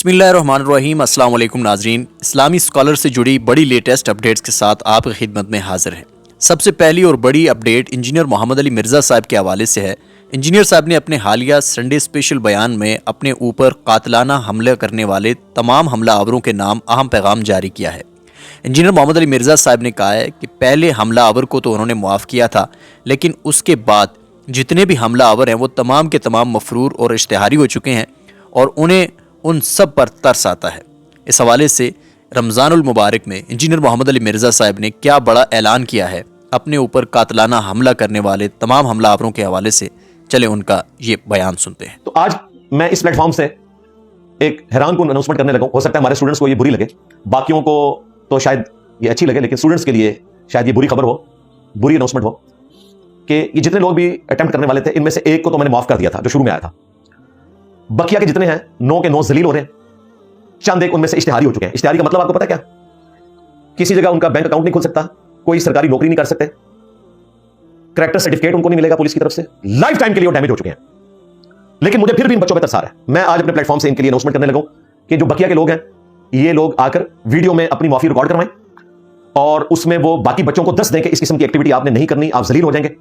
बिस्मिल्लाहिर्रहमानिर्रहीम। अस्सलाम वालेकुम नाजरीन, इस्लामी स्कॉलर से जुड़ी बड़ी लेटेस्ट अपडेट्स के साथ आपकी खिदमत में हाजिर हैं। सबसे पहली और बड़ी अपडेट इंजीनियर मोहम्मद अली मिर्ज़ा साहब के हवाले से है। इंजीनियर साहब ने अपने हालिया संडे स्पेशल बयान में अपने ऊपर कातलाना हमला करने वाले तमाम हमलावरों के नाम अहम पैगाम जारी किया है। इंजीनियर मोहम्मद अली मिर्ज़ा साहब ने कहा है कि पहले हमलावर को तो उन्होंने मुआफ़ किया था, लेकिन उसके बाद जितने भी हमलावर हैं वो तमाम के तमाम मफरूर और इश्तिहारी हो चुके हैं और उन्हें उन सब पर तरस आता है। इस हवाले से रमज़ानुल मुबारक में इंजीनियर मोहम्मद अली मिर्ज़ा साहब ने क्या बड़ा ऐलान किया है अपने ऊपर कातलाना हमला करने वाले तमाम हमलावरों के हवाले से, चले उनका ये बयान सुनते हैं। तो आज मैं इस प्लेटफॉर्म से एक हैरान कुन अनाउंसमेंट करने लगा हूं। हो सकता है हमारे स्टूडेंट्स को ये बुरी लगे, बाकियों को तो शायद ये अच्छी लगे, लेकिन स्टूडेंट्स के लिए शायद ये बुरी खबर हो, बुरी अनाउंसमेंट हो कि ये जितने लोग भी अटेम्प्ट करने वाले थे इनमें से एक को तो मैंने माफ कर दिया था जो शुरू में आया था। बकिया के जितने हैं 9 के 9 जलील हो रहे हैं, चंद एक उनमें से इश्तिहारी हो चुके हैं। इश्तिहारी का मतलब आपको पता क्या? किसी जगह उनका बैंक अकाउंट नहीं खुल सकता, कोई सरकारी नौकरी नहीं कर सकते, कैरेक्टर सर्टिफिकेट उनको नहीं मिलेगा पुलिस की तरफ से, लाइफ टाइम के लिए वो डैमेज हो चुके हैं। लेकिन मुझे फिर भी इन बच्चों पर तरस आ रहा है। मैं आज अपने प्लेटफॉर्म से इनके लिए अनाउंसमेंट करने लगा कि जो बकिया के लोग हैं ये लोग आकर वीडियो में अपनी माफी रिकॉर्ड करवाएं और उसमें वो बाकी बच्चों को 10 दें कि इस किस्म की एक्टिविटी आपने नहीं करनी, आप जलील हो जाएंगे,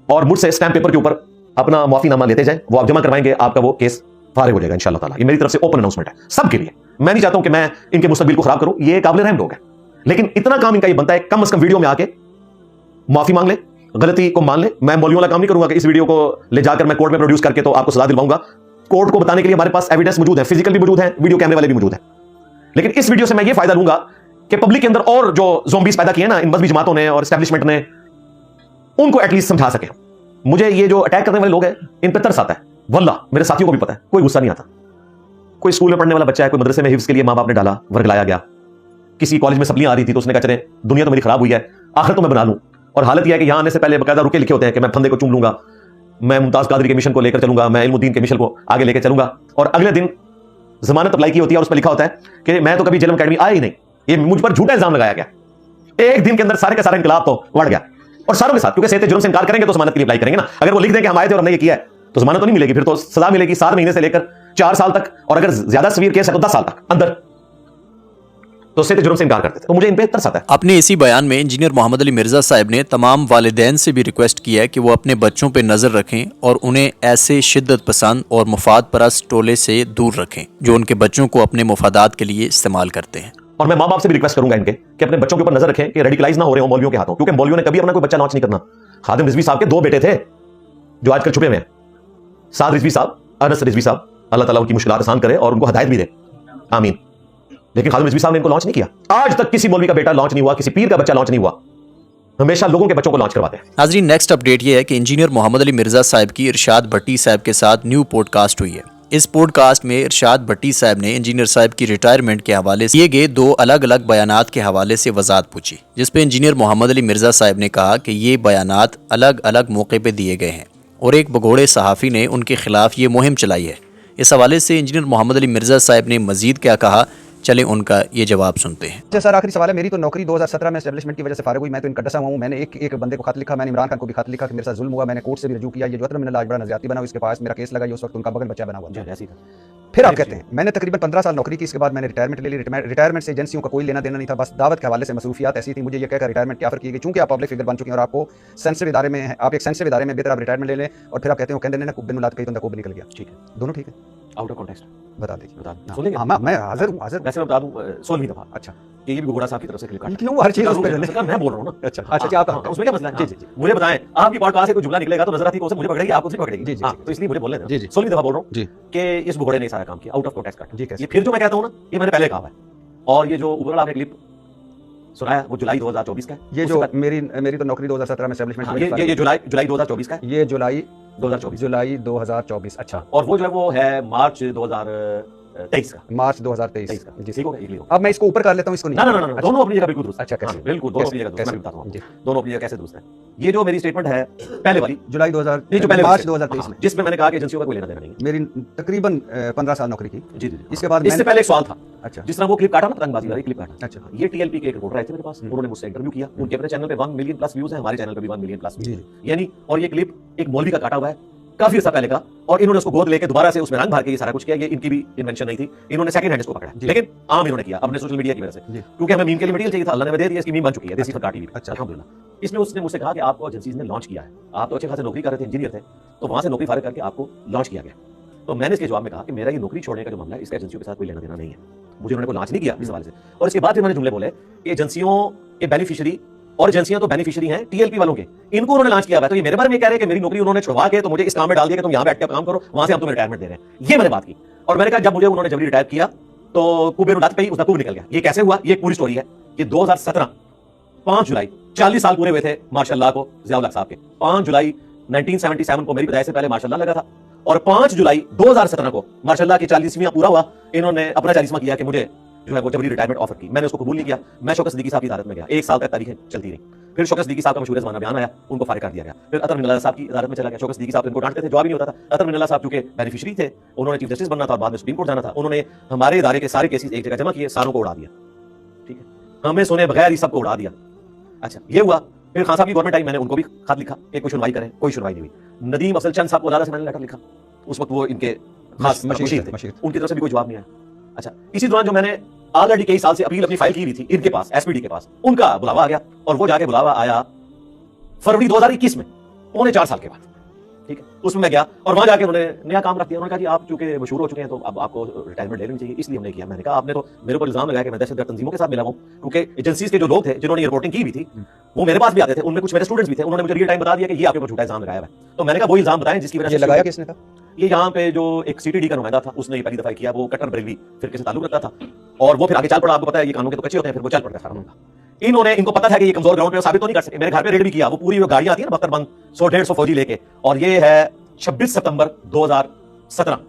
और मुझसे स्टैम्प पेपर के ऊपर अपना माफीनामा लेते जाएं, वो आप जमा करवाएंगे, आपका वो केस फारिग हो जाएगा इंशाअल्लाह ताला। ये मेरी तरफ से ओपन अनाउंसमेंट है सबके लिए। मैं नहीं चाहता हूं कि मैं इनके मुस्तकबिल को खराब करूं, ये काबिल रहम लोग हैं, लेकिन इतना काम इनका ये बनता है कम से कम वीडियो में आके माफी मांग ले, गलती को मान ले। मैं मौलियों वाला काम नहीं करूंगा कि इस वीडियो को ले जाकर मैं कोर्ट में प्रोड्यूस करके तो आपको सजा दिलवाऊंगा। कोर्ट को बताने के लिए हमारे पास एविडेंस मौजूद है, फिजिकल भी मौजूद है, वीडियो कैमरे वाले भी मौजूद है। लेकिन इस वीडियो से मैं ये फायदा लूंगा कि पब्लिक के अंदर और जो ज़ोंबीज पैदा किए ना इन मजहबी जमातों ने और एस्टैब्लिशमेंट ने, उनको एटलीस्ट समझा सके। मुझे ये जो अटैक करने वाले लोग हैं इन पर तरस आता है, वल्लाह मेरे साथियों को भी पता है, कोई गुस्सा नहीं आता। कोई स्कूल में पढ़ने वाला बच्चा है, कोई मदरसे में हिफ्ज के लिए मां बाप ने डाला, वर्ग लाया गया, किसी कॉलेज में सप्लियां आ रही थी तो उसने कहा चले दुनिया तो मेरी खराब हुई है, आखिर तो मैं बना लूं। और हालत यह है कि यहां आने से पहले बकायदा रुके लिखे होते हैं कि मैं फंदे को चूम लूंगा, मैं मुमताज कादरी के मिशन को लेकर चलूंगा, मैं इल्मुद्दीन के मिशन को आगे लेकर चलूंगा, और अगले दिन जमानत अप्लाई की होती है और उस पर लिखा होता है कि मैं तो कभी जेलम अकेडमी आया ही नहीं। ये मुझ पर झूठा इल्जाम लगाया गया। एक दिन के अंदर सारे का सारा इनकलाब तो बढ़ गया, और सारों के साथ, क्योंकि सेहत जुर्म से इनकार करेंगे तो जमानत के लिए अप्लाई करेंगे ना। अगर वो लिख दें कि हम आए थे और हमने ये किया है तो जमानत तो नहीं मिलेगी, फिर तो सजा मिलेगी 7 महीने से लेकर 4 साल तक, और अगर ज्यादा सीवियर केस है तो 10 साल तक अंदर। तो सेहत जुर्म से इनकार करते थे, तो मुझे इन पे तरस आता है। अपने इसी बयान में इंजीनियर मोहम्मद अली मिर्ज़ा साहब ने तमाम वालिदैन से भी रिक्वेस्ट किया है कि वो अपने बच्चों पर नज़र रखें और उन्हें ऐसे शिद्दत पसंद और मुफाद परस्त टोले से दूर रखें जो उनके बच्चों को अपने मुफादात के लिए इस्तेमाल करते हैं। और मैं माँ बाप से भी रिक्वेस्ट करूंगा इनके कि अपने बच्चों के ऊपर नजर रखें कि रेडिकलाइज ना हो रहे हो मौलवियों के हाथों, क्योंकि मौलवियों ने कभी अपना कोई बच्चा लॉन्च नहीं करना। खादिम रिजवी साहब के 2 बेटे थे जो आजकल छुपे हुए हैं, साद रिजवी साहब, अनस रिजवी साहब, अल्लाह ताला उनकी मुश्किलात आसान करे और उनको हिदायत भी दे, आमीन। लेकिन खादिम रिजवी साहब ने इनको लॉन्च नहीं किया। आज तक किसी मौलवी का बेटा लॉन्च नहीं हुआ, किसी पीर का बच्चा लॉन्च नहीं हुआ, हमेशा लोगों के बच्चों को लॉन्च करवाते हैं। नाज़रीन, नेक्स्ट अपडेट ये है कि इंजीनियर मोहम्मद अली मिर्ज़ा साहब की इरशाद भट्टी साहब के साथ न्यू पॉडकास्ट हुई है। इस पॉडकास्ट में इरशाद भट्टी साहब ने इंजीनियर साहब की रिटायरमेंट के हवाले से दिए गए 2 अलग अलग बयानात के हवाले से वजाहत पूछी, जिसपे इंजीनियर मोहम्मद अली मिर्ज़ा साहब ने कहा कि ये बयानात अलग अलग मौके पर दिए गए हैं और एक भगोड़े सहाफ़ी ने उनके खिलाफ ये मुहिम चलाई है। इस हवाले से इंजीनियर मोहम्मद अली मिर्ज़ा साहब ने मजीद क्या कहा, चले उनका ये जवाब सुनते हैं। सर आखिरी सवाल है, मेरी तो नौकरी 2017 में एस्टेब्लिशमेंट की वजह से फारिग हुई, मैं तो इनका डसा हुआ हूँ। मैंने एक बंदे को खत लिखा, मैंने इमरान खान को भी खत लिखा कि मेरे साथ जुल्म हुआ, मैंने कोर्ट से भी रजू किया, ये जो मैंने आज बड़ा नज़ाती बना इसके पास मेरा केस लगा, उस वक्त उनका बगल बच्चा बना हुआ। फिर आप कहते हैं मैंने तकरीबन 15 साल नौकरी की, इसके बाद मैंने रिटायरमेंट ले ली। रिटायरमेंट से एजेंसियों का कोई लेना देना नहीं था, बस दावत के हवाले से मसरूफियात ऐसी थी। मुझे ये कहकर रिटायरमेंट क्या की गई, चूंकि आप पब्लिक फिगर बन चुके हैं और आपको सेंसिटिव इदारे में, आप एक सेंसिटिव इदारे में बेहतर आप रिटायरमेंट ले लें, और फिर आप कहते हो कहते हैं कुब्बे मुलात कहीं तो कुब्ब निकल गया। ठीक है, दोनों ठीक है, आउट ऑफ कॉन्टेक्स्ट बता दीजिए, बता सुनेंगे? हाँ मैं हाजिर हूँ, हाजिर। वैसे मैं बता दूं 16वीं दफा अच्छा कि ये भी घोड़ा साहब की तरफ से क्लिक क्यों हर चीज उस पे मैं बोल रहा हूं ना। अच्छा अच्छा आप उसमें क्या मसला है? जी जी जी मुझे बताएं, आपकी पॉडकास्ट से कोई जुमला निकलेगा तो नजर आती है, मुझे पकड़ेगी, आपको नहीं पकड़ेगी। जी जी तो इसलिए मुझे बोलने दें। जी जी 16वीं दफा बोल रहा हूं जी कि इस घोड़े ने सारा काम किया, आउट ऑफ कॉन्टेक्स्ट काटा। जी कैसे? ये फिर जो मैं कहता हूं ना, ये मैंने पहले कहा है, और ये जो ऊपर वाला आपने क्लिप सुनाया वो जुलाई 2024 का है। ये जो मेरी तो नौकरी 2017 में एस्टेब्लिशमेंट, ये जुलाई 2024 का है। ये जुलाई 2024। अच्छा, और वो जो है वो है मार्च 2023 का, मार्च 2023 का। जी ठीक हो गया? अब मैं इसको ऊपर कर लेता हूँ, इसको ना ना ना ना, दोनों अपनी जगह बिल्कुल दुरुस्त। अच्छा कैसे? बिल्कुल दोनों अपनी जगह दुरुस्त। मैं बताता हूं जी, दोनों अपनी जगह कैसे दुरुस्त है। ये जो मेरी स्टेटमेंट है पहले वाली जुलाई 2000 नहीं, जो पहले मार्च 2023 में, जिसमें मैंने कहा कि एजेंसियों का कोई लेना देना नहीं है। मेरी तकरीबन 15 साल नौकरी की। जी जी। इसके बाद इससे पहले एक सवाल था, अच्छा जिस तरह वो क्लिप काटा ना, पतंगबाजी वाली क्लिप काटा। अच्छा ये टीएलपी के एक रिपोर्टर आए थे मेरे पास, उन्होंने मुझसे इंटरव्यू किया। उनके अपने चैनल पे 1 मिलियन प्लस व्यूज है, हमारे चैनल पे भी 1 मिलियन प्लस व्यूज है यानी। और ये क्लिप एक मौलवी का काटा हुआ है काफी अर्सा पहले का, और इन्होंने उसको गोद लेके दोबारा से उसमें रंग भर के ये सारा कुछ किया। ये इनकी भी इन्वेंशन नहीं थी, इन्होंने सेकंड हैंड इसको पकड़ा, लेकिन आम इन्होंने किया अपने सोशल मीडिया की वजह से, क्योंकि हमें मीम के लिए मटेरियल चाहिए था, अल्लाह ने दे दिया, इसकी मीम बन चुकी है देसी सरकार टीवी। अच्छा, अल्हम्दुलिल्लाह। इसमें उसने मुझसे कहा कि आपको एजेंसीज ने लॉन्च किया है, आप तो अच्छे खासे नौकरी कर रहे थे, इंजीनियर थे, तो वहां से नौकरी फारिग करके आपको लॉन्च किया गया। तो मैंने इसके जवाब में कहा कि मेरा ये नौकरी छोड़ने का जो मामला है, इसका एजेंसियों के साथ कोई लेना देना नहीं है, मुझे उन्होंने कोई लॉन्च नहीं किया इस हवाले से। और इसके बाद फिर मैंने जुमले बोले कि एजेंसियों के बेनिफिशियरी, और एजेंसियां तो बेनिफिशियरी हैं टीएलपी वालों के, इनको उन्होंने लॉन्च किया हुआ है। तो ये मेरे बारे में कह रहे हैं कि मेरी नौकरी उन्होंने छुड़वा के तो मुझे इस काम में डाल दिया कि तुम यहां बैठ के काम करो, वहां से हम तुम्हें रिटायरमेंट दे रहे हैं। ये मैंने बात की, और मैंने कहा जब मुझे उन्होंने जबरी रिटायर किया तो कुबेर उड़ात पे ही उसका कुब निकल गया। ये कैसे हुआ, ये पूरी स्टोरी है कि 2017 5 जुलाई 40 साल पूरे हुए थे माशाअल्लाह को ज़ियाउल हक साहब के। 5 जुलाई 1977 को मेरी विदाई से पहले माशाअल्लाह लगा था, और 5 जुलाई 2017 को माशाअल्लाह की 40वां पूरा हुआ, इन्होंने अपना 40वां किया कि मुझे जो है वो जबरी रिटायरमेंट ऑफर की। मैंने उसको कबूल नहीं किया। मैं शौकत सिद्दीकी साहब की अदालत में गया, 1 साल तक तारीखें चलती रही। फिर शौकत सिद्दीकी साहब का मशहूर ज़माना बयान आया, उनको फारिग कर दिया गया। फिर अतर मिनल्ला साहब की अदालत में चला गया। शौकत सिद्दीकी साहब इनको डांटते थे, जवाब ही नहीं होता था। अतर मिनल्ला साहब चूंकि बेनिफिशियरी थे, उन्होंने चीफ जस्टिस बनना था और बाद में सुप्रीम कोर्ट जाना था, उन्होंने हमारे इदारे के सारे केसेस एक जगह जमा किए, सारों को उड़ा दिया। ठीक है, हमें सुने बगैर ही सबको उड़ा दिया। अच्छा, ये हुआ। फिर खान साहब की गवर्नमेंट आई, मैंने उनको भी खत लिखा कि कोई सुनवाई करें, कोई सुनवाई नहीं हुई। नदीम अफजल चंद साहब को अदालत से मैंने लेटर लिखा, उस वक्त वो इनके खास मशीर थे, उनकी तरफ से भी कोई जवाब नहीं आया। अच्छा, इसी दौरान जो मैंने ऑलरेडी कई साल से अपील अपनी फाइल की हुई थी इनके पास, एसपीडी के पास, उनका बुलावा आ गया, और वो जाके बुलावा आया फरवरी 2021 में, पौने 4 साल के बाद। ठीक है, उसमें मैं गया और वहां जाके उन्होंने नया काम रख दिया। उन्होंने कहा जी आप चूंकि मशहूर हो चुके हैं तो अब आपको रिटायरमेंट ले लेनी चाहिए, इसलिए हमने किया। मैंने कहा आपने तो मेरे ऊपर इल्जाम लगाया कि मैं दहशतगर्द तंजीमों के साथ मिला हूं, क्योंकि एजेंसीज के जो लोग थे जिन्होंने रिपोर्टिंग की हुई थी वो मेरे पास भी आते थे, उनमें कुछ मेरे स्टूडेंट्स भी थे। उन्होंने मुझे रियल टाइम बता दिया कि ये आपके ऊपर झूठा इल्जाम लगाया है। तो मैंने कहा वो इल्जाम बताएं जिसकी वजह से लगाया किसने था? ये यहाँ पे जो एक सीटीडी का नुमाइंदा था उसने ये पहली दफा किया, वो कट्टर बरेलवी फिरके से ताल्लुक रखता था, और वो फिर आगे चल पड़ा। आपको पता है ये कानून के तो कच्चे होते हैं, फिर वो चल पड़ता कानून का। इन्होंने, इनको पता था कि ये कमजोर ग्राउंड पे साबित तो नहीं कर सके। मेरे घर पे रेड भी किया, वो पूरी गाड़ियां आती है ना बख्तरबंद 100-150 फौजी लेके, और ये है 26 सितंबर 2017।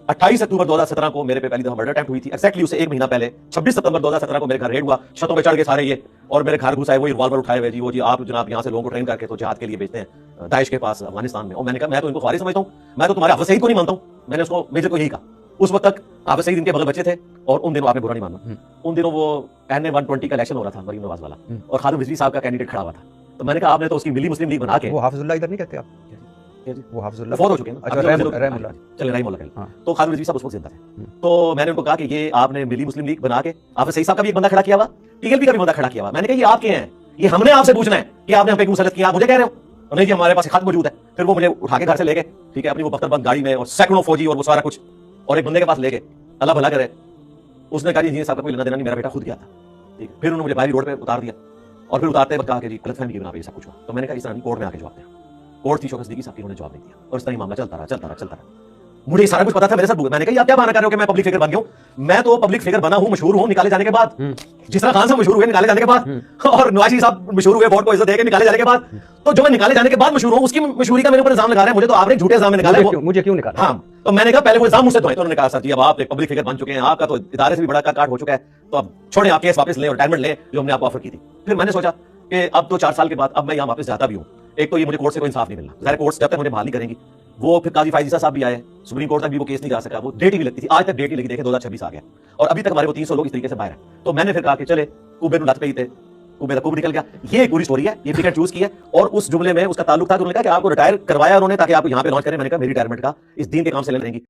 28 अक्टूबर 2017 को मेरे पे पहली दफा मर्डर अटेम्प्ट हुई थी। एक्जैक्टली उससे 1 महीना पहले 26 सितंबर 2017 को मेरे घर रेड हुआ, छतों पे चढ़ के सारे ये, और मेरे घर घुस आए, वो रिवॉल्वर उठाए हुए, जी वो जी आप जनाब यहाँ से लोगों को ट्रेन करके तो जिहाद के लिए भेजते हैं दाइश के पास अफगानिस्तान में। और मैंने कहा मैं तो इनको खारिज समझता हूँ, मैं तो तुम्हारे हाफिज सईद को नहीं मानता हूँ। मैंने उसको मेजर को यही कहा। उस वक्त तक हाफिज सईद इनके बगल बच्चे थे, और उन दिनों आपने बुरा नहीं मानना, उन दिनों वो NA 120 का इलेक्शन हो रहा था मरीम नवाज वाला, और खालिद रिजवी साहब का कैंडिडेट खड़ा हुआ था। तो मैंने कहा आपने तो उसकी मिली मुस्लिम लीग बना के, वो हाफिजुल्लाह इधर नहीं कहते आप? वो हाफिजुल्लाह फौत हो चुके हैं। अच्छा, रहमुल्लाह। चलिए रहमुल्लाह। तो खालिद रिजवी साहब उस वक्त जिंदा थे। तो मैंने उनको कहा कि ये आपने मिली मुस्लिम लीग बना के हाफिज सईद साहब का भी एक बंदा खड़ा किया हुआ, टीएलपी का भी बंदा खड़ा किया हुआ। मैंने कहा ये आपके हैं, ये हमने आपसे पूछना है कि आपने हम पे क्यों मुसल्लत किया, आप मुझे कह रहे हो नहीं जी हमारे पास खत मौजूद है। फिर वो मुझे उठा के घर से लेके, ठीक है, अपनी वो बख्तरबंद गाड़ी में, और सैकड़ों फौजी और वो सारा कुछ, और एक बंदे के पास लेके, अल्लाह भला करे, उसने कहा इंजीनियर साहब का कोई लेना देना नहीं, मेरा बेटा खुद गया था। ठीक, फिर उन्होंने मुझे बाहरी रोड पे उतार दिया, और फिर उतारते वक्त कहा कि जी गलतफहमी की बना पे ये सब कुछ हुआ। तो मैंने कहा इस तरह नहीं, कोर्ट में आके जवाब दें। कोर्ट थी शौकत सिद्दीकी साहब की, उन्होंने जवाब नहीं दिया, और इस तरह मामला चलता रहा। मुझे सारा कुछ पता था, मेरे साथ मैंने कहा आप क्या बहाना कर रहे हो कि मैं पब्लिक फिगर बन गया हूं? मैं तो पब्लिक फिगर बना हूं, मशहूर हूं निकाले जाने के बाद, जिस तरह खान साहब मशहूर हुए निकाले जाने के बाद, और नवाज शरीफ साहब मशहूर हुए वोट को इज्जत देके निकाले जाने के बाद। तो जो मैं निकाले जाने के बाद मशहूर हूं, उसकी मशहूरी का मेरे ऊपर इल्जाम लगा रहे हैं। मुझे तो आपने झूठे इल्जाम में निकाला है। मुझे क्यों निकाला? हाँ, तो मैंने कहा पहले वो इल्जाम मुझसे धोए। तो उन्होंने कहा सर जी अब आप एक पब्लिक फिगर बन चुके हैं, आपका तो इदारे से भी बड़ा काट हो चुका है, तो अब छोड़े, आप केस वापस लें और रिटायरमेंट लें जो हमने आपको ऑफर की थी। फिर मैंने सोचा कि अब तो 4 साल के बाद अब मैं यहाँ वापस जाता भी हूँ, एक तो ये मुझे कोर्ट से कोई इंसाफ नहीं मिलना, ज़ाहिर कोर्ट जब तक मुझे बहाल नहीं करेंगी। वो फिर काजी फायजीसा साहब भी आए, सुप्रीम कोर्ट तक भी वो केस नहीं जा सका, वो डेट ही लगती थी, आज तक डेट ही लगी, देखे 2026 आ गया, और अभी तक हमारे वो 300 लोग इस तरीके से बाहर हैं। तो मैंने फिर कहा कि चले कुबेर लत पे ही थे, कुबेर कुब निकल गया। ये एक पूरी स्टोरी है, ये टिकट चूज की है, और उस जुमले में उसका ताल्लुक था कि उन्होंने कहा कि आपको रिटायर करवाया उन्होंने ताकि आप यहाँ पे लॉन्च करें। मैंने कहा मेरी रिटायरमेंट का इस दीन के काम से लेने देंगी।